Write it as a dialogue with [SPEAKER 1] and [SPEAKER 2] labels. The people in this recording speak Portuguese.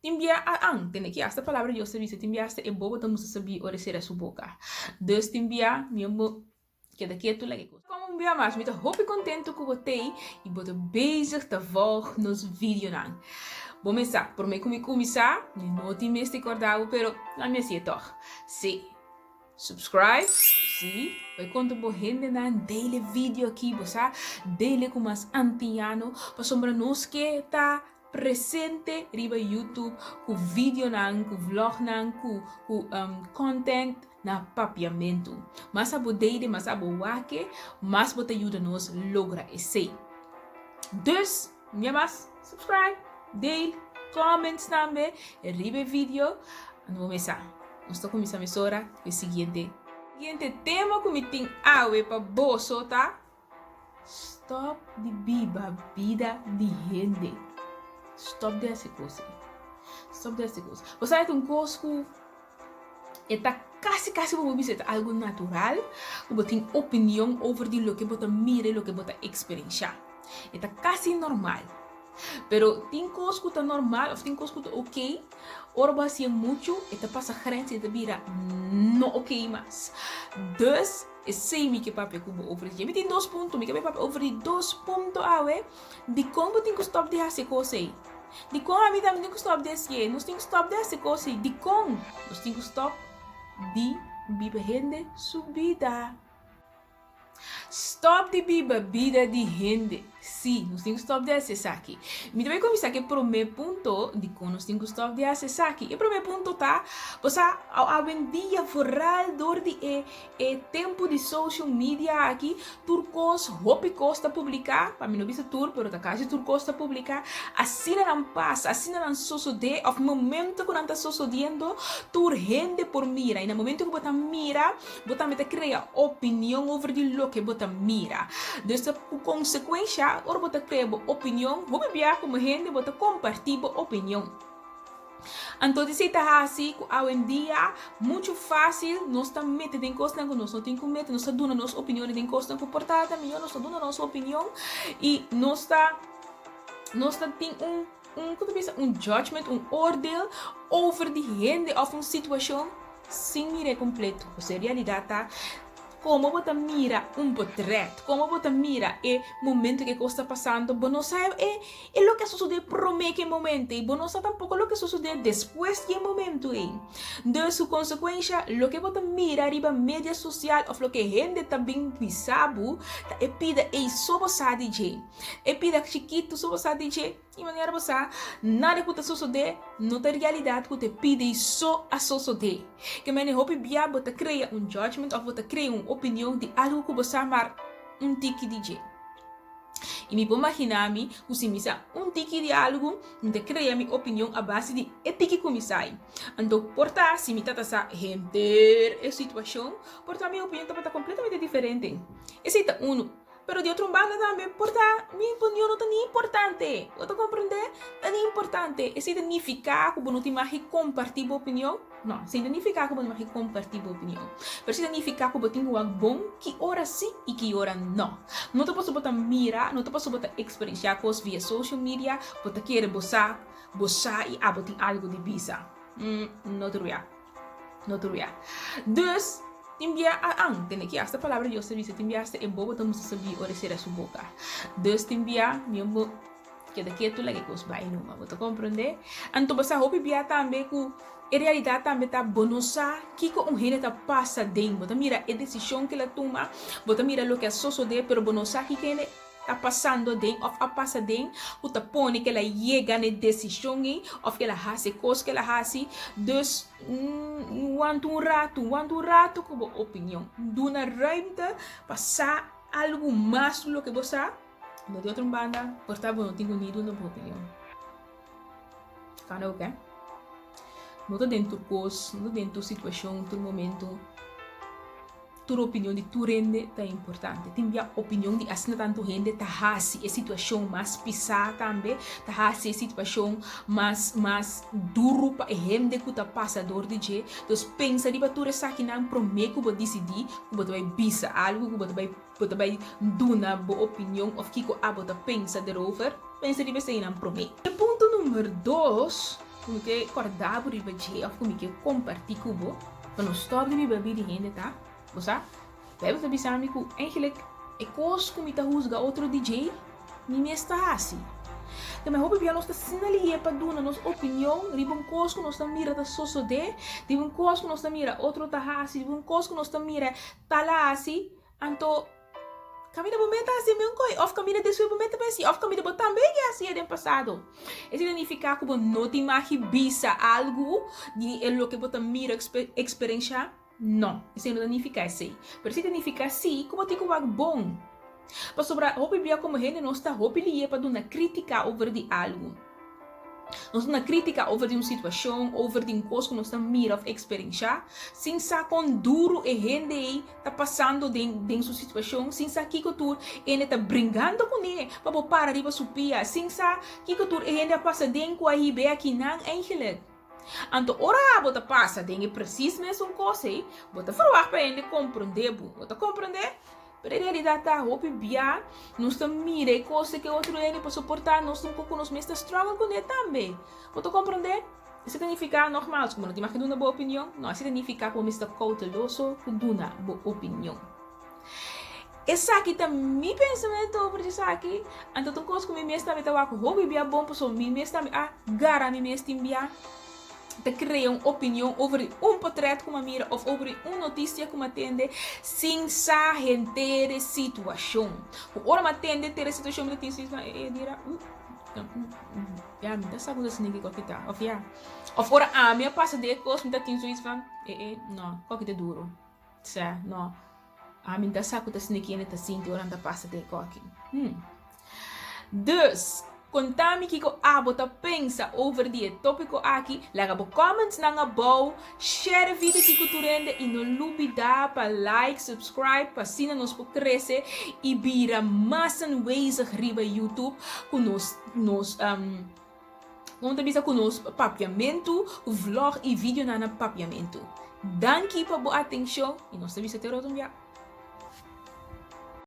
[SPEAKER 1] Timbia tem aqui esta palavra de serviço, timbia e bobo estamos a saber oferecer a sua boca. Dus timbia, mesmo que daqui é tu lá que coisa. Como um dia mais, me tô contente com você e vou bezig te volgen nos vídeo não. Vou começar, por mim começar, não te me recordava, pero não me sei toch. Sim, subscribe, sim, vai contar por gente na daily vídeo aqui, você daily com mais antiano, para sombra nos que tá presente riba YouTube, com vídeo nan, com vlog nan, com content na papiamento. Mas a bodeide, mas a boaque, mas bota ajuda nos logra esse. Dus, minha mas, subscribe, dele, comments também, riba vídeo, vamos começar. Nós estamos começando a emissora, o seguinte tema que me tem para bolso, tá? Stop de biba vida de gente. Stop dessa coisa. Stop dessa coisa. Você é um cosco está quase como você algo natural, você tem opinião over de lo que você mira, lo que você experiencia. Está quase normal. Pero tem coisas que tá normal, ou tem coisas que tá ok, ora se muito, eta passa grens, eta vira não ok mais. Dus, sei me que papai cubo over de, me tem 2 pontos, me que papai over de 2 pontos awe, de como tem que stop de fazer coisa aí. De como a vida tem que stop de fazer, nós tem que stop de fazer coisa aí, de como nós tem que stop de viver gente subida. Stop de vida de gente. Sim, nós temos que stop de acessar aqui. Me também começar aqui para o meu ponto de como nós temos que stop de acessar aqui. E para o meu ponto tá, você ao dia viral dor de tempo de social media aqui, turcos, hopi costa publicar, para mim não vista tur, pero tá quase turcosta publicar, assim não passa, assim não sucede, ao momento que não está sucedendo, tur gente por mira, e no momento que você mira, você me cria opinião over de lo que você mira. Dessa consequência, ora você cria opinião, vou beber como gente, você compartilha opinião. Então, se está assim, hoje em dia, muito fácil, nós estamos metendo em coisa que nós não temos que meter, nós estamos dando nossa opinião em coisa comportada, nós estamos dando nossa opinião e nós está tendo um judgment, oordeel over de gente ou uma situação sem mirar completo. Ou seja, realidade tá como você mira portrait, como você mira o momento que está passando, você não sabe o que sucede por aquele momento, e você não sabe tampoco o que sucede depois daquele momento. De sua consequência, o que você mira arriba mídia social, ou o que a gente também sabe, é pida só você DJ, é pida chiquito só você DJ, e maneira você, nada que sucede, não tem realidade que você pide só a suceder. Que maneira hope bia você cria judgment, ou você cria opinião de algo que você amar tiki DJ. E me vou imaginar-me que se me tiki de algo, eu cria minha opinião a base de tiki que me sai. Então, portar, se me trata de render a situação, portar minha opinião está completamente diferente. Esse é pero de outro lado também, portar minha opinião não é tão importante. Você compreende? É importante. Isso significa que você não tem mais que compartilhar a opinião? Não, significa que você não tem mais que compartilhar a opinião. Mas significa que você tem algo bom que ora sim e que ora não. Não te posso botar mirar, não te posso botar experienciar coisas via social media, você quer boçar e tem algo de bisa. Não te ruia. Não te ruia. Dus, timbia tem aqui esta palavra de serviço, timbia e bobo estamos a saber oferecer a sua boca. Dus timbia, mesmo que daqui é tu lá que coisa vai numa, você compreende? Então você hope bia também que a realidade também tá bonosa, que com gente tá passa dentro, você mira a decisão que ela toma, você mira o que é sucede, pero bonosa que ele tá passando dentro, ou a passa dentro, você põe que ela chega na decisão, ou que ela faz coisas que ela faz, dus want um rato com opinião, duna ruimte passar algo mais do que você, não de outra banda, portanto não tenho nem uma opinião. Kan ook, hè? Não está dentro de coisa, não dentro de situação, do momento. Tua opinião de tu rende é importante. Tem a opinião de assim tanto rende tá hasi a situação mais pisada também, tá hasi a situação mais duro para rende que tá passador de je. Então pensa de batura aqui não promete que vou decidir, que vou vai bisa algo, que vou vai dar boa opinião of que a bota pensa derover. Pensa de você não promete. Ponto número 2 como que acordar por riba de of como que compartilhar cubo, para não stop de riba de gente, tá? Você? Deve saber sabe que eigenlijk é coisa como tá rusga outro DJ, nem está assim. Também roupa bem nós tá sinalia para dar nossa opinião, riba coisa que nós tá mira da sociedade, riba coisa que nós tá mira outro tá assim, riba coisa que nós tá mira tá lá assim, então camina momento assim mesmo coi, of camina desse momento assim, of camina também é assim é do passado. Isso significa que não tem mais bisa algo de lo que você mira experiência. Não, isso não significa assim. Mas significa assim, como tem algo bom. Para sobre a roupa como gente não está roupa ali para dar uma crítica over de algo. Não está uma crítica over de uma situação, over de uma coisa que nós estamos mira of experiência. Sem saber quão duro a gente está passando dentro sua situação, sem saber que tu ele está brincando com ele para parar de subir, sem saber que tu a gente passa dentro aí bem aqui não eigenlijk. Então, ora, você passa dentro preciso mesmo coisa, você falar para ele compreender, você compreender? Pero em realidade, a roupa bia, nós estamos mirando coisas que outro ele pode suportar, nós estamos com os mesmos struggle com ele também. Você compreender? Isso significa normal, como não tem mais que dar uma boa opinião, não, isso significa que você está cauteloso com uma boa opinião. Essa aqui tá meu pensamento sobre isso aqui. Então, tu coisa que me mesmo também tá com roupa bia bom, pessoal, me mesmo também, gara me mesmo bia. Te cria uma opinião sobre um portrait como mira ou sobre uma notícia como atende sem saber ter a situação. Ora me atende ter a situação me tem se dirá me dá sabe assim que qualquer tá. Of ora me passa de coisa me tem isso van não, qualquer é duro. Sa, não. Me dá sabe assim que ele tá sentindo ora anda passa de qualquer. Dus contame que você pensa over die tópico aqui, laga bo comments na nga bow, share o vídeo que tu rende e não lubida para like, subscribe, para sinar nos por crescer e vira mais ways arriba YouTube com nos vamos ter com nos papiamento, vlog e vídeo na papiamento. Danke por boa atenção e nós te vemos até outro dia.